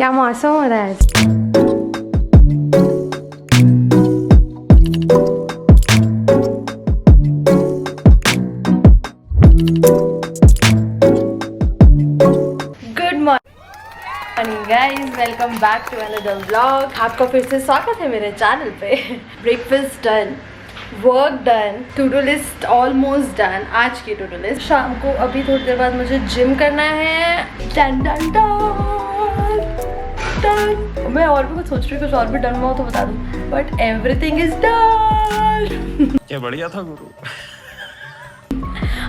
क्या मौसम हो रहा है। Good morning guys, welcome back to another vlog. आपका फिर से स्वागत है मेरे चैनल पे। Breakfast done, work done, to do list almost done. आज की टू डू लिस्ट, शाम को अभी थोड़ी देर बाद मुझे जिम करना है। Done done done done. मैं और भी कुछ सोच रही हूँ, कुछ और भी डन हुआ हो तो बता दूँ, बट एवरीथिंग इज डन। क्या बढ़िया था गुरु।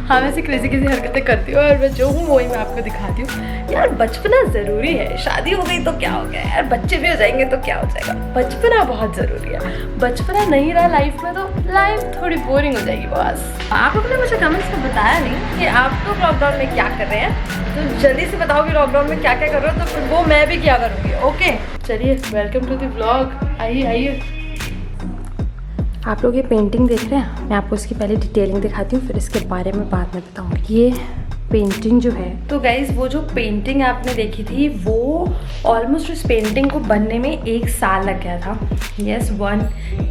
हाँ, मैं ऐसी क्रेजी हरकतें करती हूँ और मैं जो हूँ वही मैं आपको दिखाती हूँ। यार बचपना ज़रूरी है, शादी हो गई तो क्या हो गया यार, बच्चे भी हो जाएंगे तो क्या हो जाएगा। बचपना बहुत ज़रूरी है। बचपना नहीं रहा लाइफ में तो लाइफ थोड़ी बोरिंग हो जाएगी बस। आप लोगों ने मुझे कमेंट्स में बताया नहीं कि आप लोग लॉकडाउन में क्या कर रहे हैं, तो जल्दी से बताओ कि लॉकडाउन में क्या क्या कर रहे हो, तो फिर वो मैं भी क्या करूँगी। ओके चलिए, वेलकम टू द व्लॉग। आइए आइए। आप लोग ये पेंटिंग देख रहे हैं, मैं आपको इसकी पहले डिटेलिंग दिखाती हूँ, फिर इसके बारे में बाद में बताऊँगी। ये पेंटिंग जो है, तो गाइज वो जो पेंटिंग आपने देखी थी वो ऑलमोस्ट उस पेंटिंग को बनने में 1 साल लग गया था। Yes, 1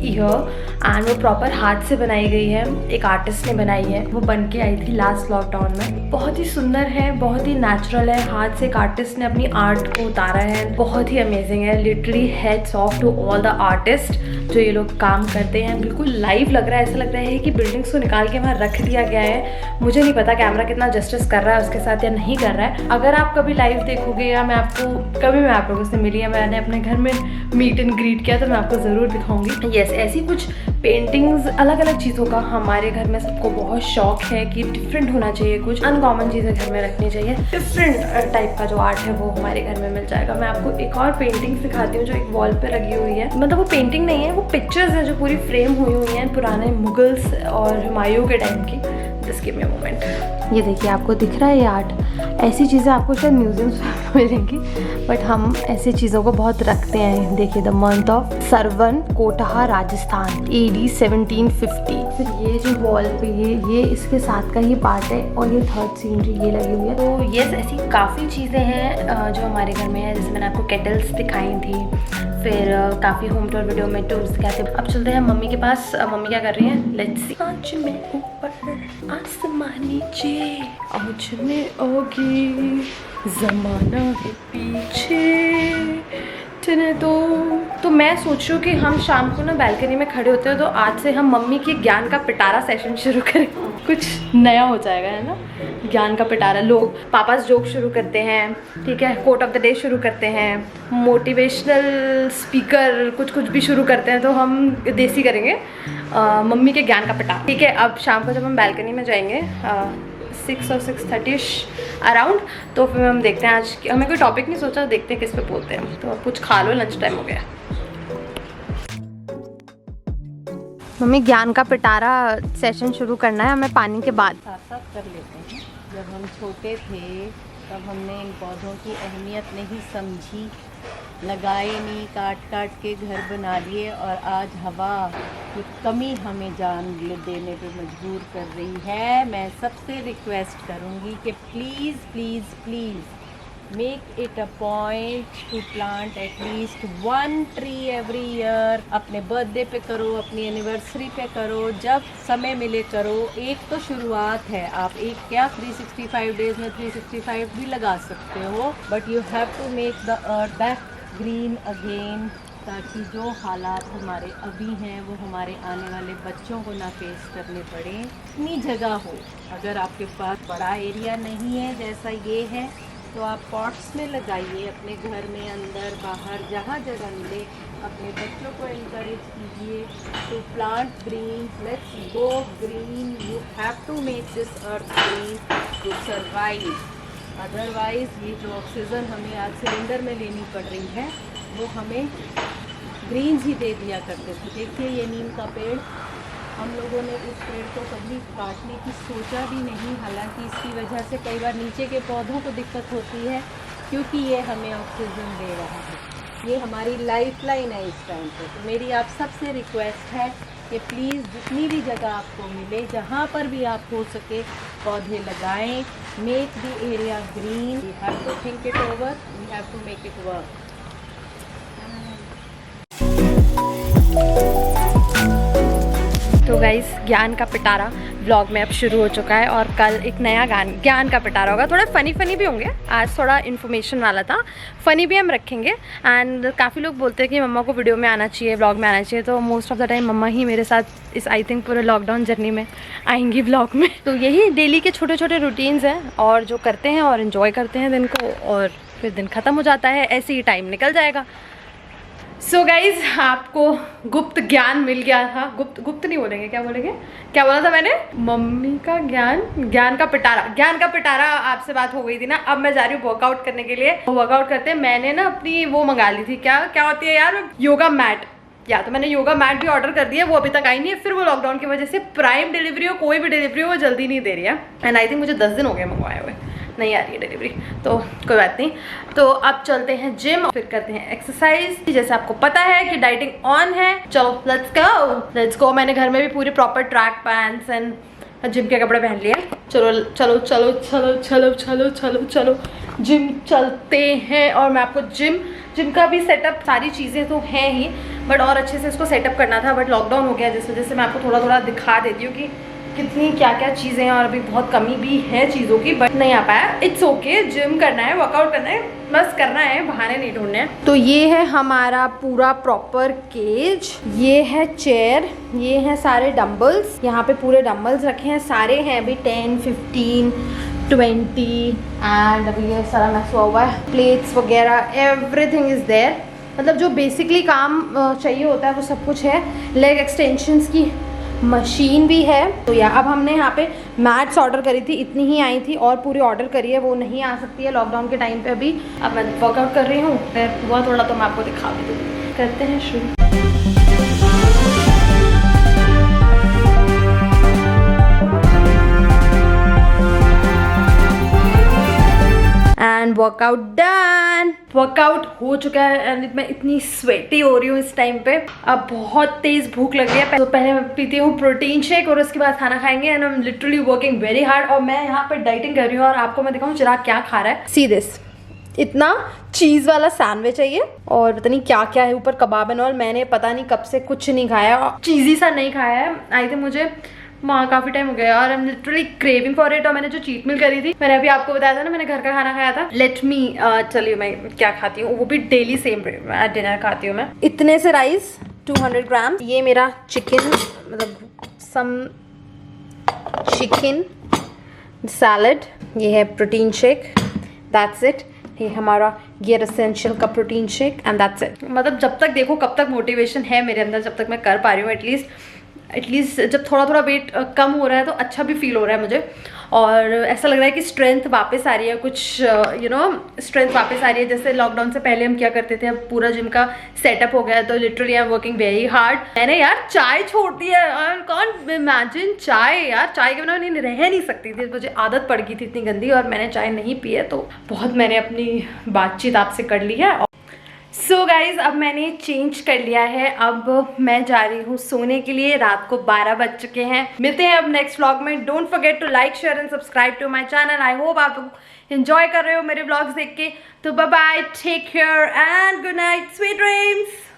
year. एंड वो प्रॉपर हाथ से बनाई गई है, एक आर्टिस्ट ने बनाई है। वो बन के आई थी लास्ट लॉकडाउन में। बहुत ही सुंदर है, बहुत ही नेचुरल है। हाथ से एक आर्टिस्ट ने अपनी आर्ट को उतारा है, बहुत ही अमेजिंग है। Literally hats off to all the artist जो ये लोग काम करते हैं। बिल्कुल लाइव लग रहा है, ऐसा लग रहा है कि बिल्डिंग्स को निकाल के वहाँ रख दिया गया है। मुझे नहीं पता कैमरा कितना जस्टिस कर रहा है उसके साथ या नहीं कर रहा है। अगर आप कभी लाइव देखोगे या मैं आप लोगों से मिली या मैंने अपने घर में मीट एंड ग्रीट किया तो मैं आपको ज़रूर दिखाऊंगी। यस, ऐसी कुछ पेंटिंग्स अलग अलग चीज़ों का हमारे घर में सबको बहुत शौक है कि डिफरेंट होना चाहिए, कुछ अनकॉमन चीज़ें घर में रखनी चाहिए। डिफरेंट टाइप का जो आर्ट है वो हमारे घर में मिल जाएगा। मैं आपको एक और पेंटिंग दिखाती हूँ जो एक वॉल पे लगी हुई है। मतलब वो पेंटिंग नहीं है, वो पिक्चर्स हैं जो पूरी फ्रेम हुई हैं पुराने मुगल्स और हुमायूं के टाइम की। Just give me a moment. ये देखिए, आपको दिख रहा है ये आर्ट। ऐसी चीज़ें आपको शायद म्यूजियम्स में मिलेंगी, बट हम ऐसी चीज़ों को बहुत रखते हैं। देखिए, the month of Shravan, Kotah, Rajasthan, AD 1750। फिर ये जो वॉल पे ये इसके साथ का ही पार्ट है और ये 3rd सीनरी ये लगी हुई है। तो ये ऐसी काफ़ी चीज़ें हैं जो हमारे घर में है। जैसे मैंने आपको केटल्स दिखाई थी, फिर काफ़ी होम टूर वीडियो में टूर्स दिखाते हैं। अब चलते हैं मम्मी के पास। मम्मी क्या कर रही हैं, लेट्स सी। आज मैं ऊपर आसमान नीचे, आज मैं आगे ज़माना है पीछे। तो मैं सोच रही हूँ कि हम शाम को ना बालकनी में खड़े होते हैं, तो आज से हम मम्मी की ज्ञान का पिटारा सेशन शुरू करें। कुछ नया हो जाएगा, है ना। ज्ञान का पिटारा, लोग पापास जोक शुरू करते हैं, ठीक है, कोट ऑफ द डे शुरू करते हैं, मोटिवेशनल स्पीकर कुछ भी शुरू करते हैं, तो हम देसी करेंगे मम्मी के ज्ञान का पिटारा, ठीक है। अब शाम को जब हम बालकनी में जाएंगे 6 और 6:30 अराउंड, तो फिर हम देखते हैं। आज हमें कोई टॉपिक नहीं सोचा, देखते हैं किस पे बोलते हैं। तो अब कुछ खा लो, लंच टाइम हो गया। मम्मी, ज्ञान का पिटारा सेशन शुरू करना है हमें पानी के बाद। साथ कर लेते हैं। जब हम छोटे थे तब हमने इन पौधों की अहमियत नहीं समझी, लगाए नहीं, काट काट के घर बना लिए, और आज हवा की कमी हमें जान देने पे मजबूर कर रही है। मैं सबसे रिक्वेस्ट करूँगी कि please please please make it a point two plant at least 1 tree every year. अपने बर्थडे पे करो, अपनी एनिवर्सरी पे करो, जब समय मिले करो। एक तो शुरुआत है, आप एक क्या 365 डेज में 365 भी लगा सकते हो, but you have to make the earth back green again, ताकि जो हालात हमारे अभी हैं वो हमारे आने वाले बच्चों को ना फेस करने पड़े। इतनी जगह हो, अगर आपके पास बड़ा एरिया नहीं है जैसा ये है, तो आप पॉट्स में लगाइए, अपने घर में, अंदर बाहर, जहाँ जगह मिले। अपने बच्चों को इनकरेज कीजिए to plant green. Let's go green. You have to make this earth green to survive. Otherwise ये जो ऑक्सीजन हमें आज सिलेंडर में लेनी पड़ रही है वो हमें ग्रीन्स ही दे दिया करते थे। देखिए, ये नीम का पेड़, हम लोगों ने इस पेड़ को कभी काटने की सोचा भी नहीं। हालांकि इसकी वजह से कई बार नीचे के पौधों को दिक्कत होती है, क्योंकि ये हमें ऑक्सीजन दे रहा है। ये हमारी लाइफलाइन है इस टाइम पे। तो मेरी आप सबसे रिक्वेस्ट है कि प्लीज़ जितनी भी जगह आपको मिले, जहाँ पर भी आप हो सके, पौधे लगाएं। Make the area green. We have to think it over, we have to make it work. तो गाइस ज्ञान का पिटारा व्लॉग में अब शुरू हो चुका है और कल एक नया ज्ञान का पिटारा होगा। थोड़ा फ़नी भी होंगे, आज थोड़ा इन्फॉर्मेशन वाला था, फ़नी भी हम रखेंगे। एंड काफ़ी लोग बोलते हैं कि मम्मा को वीडियो में आना चाहिए, व्लॉग में आना चाहिए, तो मोस्ट ऑफ द टाइम मम्मा ही मेरे साथ इस आई थिंक पूरे लॉकडाउन जर्नी में आएंगी व्लॉग में। तो यही डेली के छोटे छोटे रूटीन्स हैं और जो करते हैं और इन्जॉय करते हैं दिन को, और फिर दिन ख़त्म हो जाता है, ऐसे ही टाइम निकल जाएगा। सो गाइज आपको गुप्त ज्ञान मिल गया था, गुप्त नहीं बोलेंगे, क्या बोलेंगे, क्या बोला था मैंने, मम्मी का ज्ञान का पिटारा आपसे बात हो गई थी ना। अब मैं जा रही हूँ वर्कआउट करने के लिए। वर्कआउट करते हैं, मैंने ना अपनी वो मंगा ली थी, क्या होती है यार, योगा मैट। या तो मैंने योगा मैट भी ऑर्डर कर दिया, वो अभी तक आई नहीं है। फिर वो लॉकडाउन की वजह से प्राइम डिलीवरी हो, कोई भी डिलीवरी हो, वो जल्दी नहीं दे रही है। एंड आई थिंक मुझे 10 दिन हो गए मंगवाए हुए, नहीं आ रही है डिलीवरी, तो कोई बात नहीं। तो अब चलते हैं जिम, फिर करते हैं एक्सरसाइज। जैसे आपको पता है कि डाइटिंग ऑन है, चलो लेट्स गो। मैंने घर में भी पूरे proper track pants and gym के कपड़े पहन लिए। चलो चलो चलो चलो चलो चलो चलो चलो जिम चलते हैं। और मैं आपको जिम का भी सेटअप, सारी चीज़ें तो हैं ही, बट और अच्छे से इसको सेटअप करना था। बट लॉकडाउन हो गया जिस वजह से मैं आपको थोड़ा थोड़ा दिखा देती हूँ कि कितनी क्या क्या चीज़ें हैं, और अभी बहुत कमी भी है चीज़ों की, बट नहीं आ पाया। इट्स ओके, जिम करना है, वर्कआउट करना है, बस करना है, बहाने नहीं ढूंढने हैं। तो ये है हमारा पूरा प्रॉपर केज, ये है चेयर, ये है सारे डंबल्स, यहाँ पे पूरे डंबल्स रखे हैं, सारे हैं अभी 10, 15, 20 एंड अभी ये सारा मैक्स हुआ है, प्लेट्स वगैरह, एवरीथिंग इज़ देयर। मतलब जो बेसिकली काम चाहिए होता है वो सब कुछ है। लेग एक्सटेंशंस की मशीन भी है। तो या अब हमने यहाँ पे मैट्स ऑर्डर करी थी, इतनी ही आई थी, और पूरी ऑर्डर करी है, वो नहीं आ सकती है लॉकडाउन के टाइम पे अभी। अब मैं वर्कआउट कर रही हूँ, फिर हुआ थोड़ा तो मैं आपको दिखा भी दूँ। करते हैं शुरू। एंड वर्कआउट डन, वर्कआउट हो चुका है एंड मैं इतनी स्वेटी हो रही हूँ इस टाइम पे। अब बहुत तेज भूख लग रही है, तो पहले मैं पीती हूँ प्रोटीन शेक और उसके बाद खाना खाएंगे। And I am literally working very hard. और मैं यहाँ पे डाइटिंग कर रही हूँ और आपको मैं दिखाऊँ चिराग क्या खा रहा है। सी दिस, इतना चीज़ वाला सैंडविच है ये, और पता नहीं क्या क्या है ऊपर, कबाब एंड ऑल। मैंने पता नहीं कब से कुछ नहीं खाया, चीज़ी सा नहीं खाया है। आई थिंक मुझे काफ़ी टाइम हो गया और I am literally craving for it. और मैंने जो चीट मील करी थी, मैंने अभी आपको बताया था ना, मैंने घर का खाना खाया था। लेट मी चलिए मैं क्या खाती हूँ, वो भी डेली सेम डिनर खाती हूँ मैं। इतने से राइस 200 ग्राम, ये मेरा चिकन, मतलब सम चिकन सैलड, ये है प्रोटीन शेक, दैट्स इट। ये हमारा गियर एसेंशियल का protein shake and that's it. मतलब जब तक देखो कब तक मोटिवेशन है मेरे अंदर, जब तक मैं कर पा रही हूँ एटलीस्ट जब थोड़ा थोड़ा वेट कम हो रहा है तो अच्छा भी फील हो रहा है मुझे। और ऐसा लग रहा है कि स्ट्रेंथ वापस आ रही है, कुछ स्ट्रेंथ वापस आ रही है। जैसे लॉकडाउन से पहले हम क्या करते थे, अब पूरा जिम का सेटअप हो गया है, तो literally I am working very hard. मैंने यार चाय छोड़ दी है, आई कांट इमेजिन चाय, यार चाय के बिना मैं रह नहीं सकती थी, मुझे आदत पड़ गई थी इतनी गंदी, और मैंने चाय नहीं पी है। तो बहुत मैंने अपनी बातचीत आपसे कर ली है। सो गाइज अब मैंने चेंज कर लिया है, अब मैं जा रही हूँ सोने के लिए। रात को 12 बज चुके हैं। मिलते हैं अब नेक्स्ट व्लॉग में। Don't forget to like, share and subscribe to my channel. I hope आप एंजॉय कर रहे हो मेरे व्लॉग्स देख के। तो bye bye, take care and good night, sweet dreams.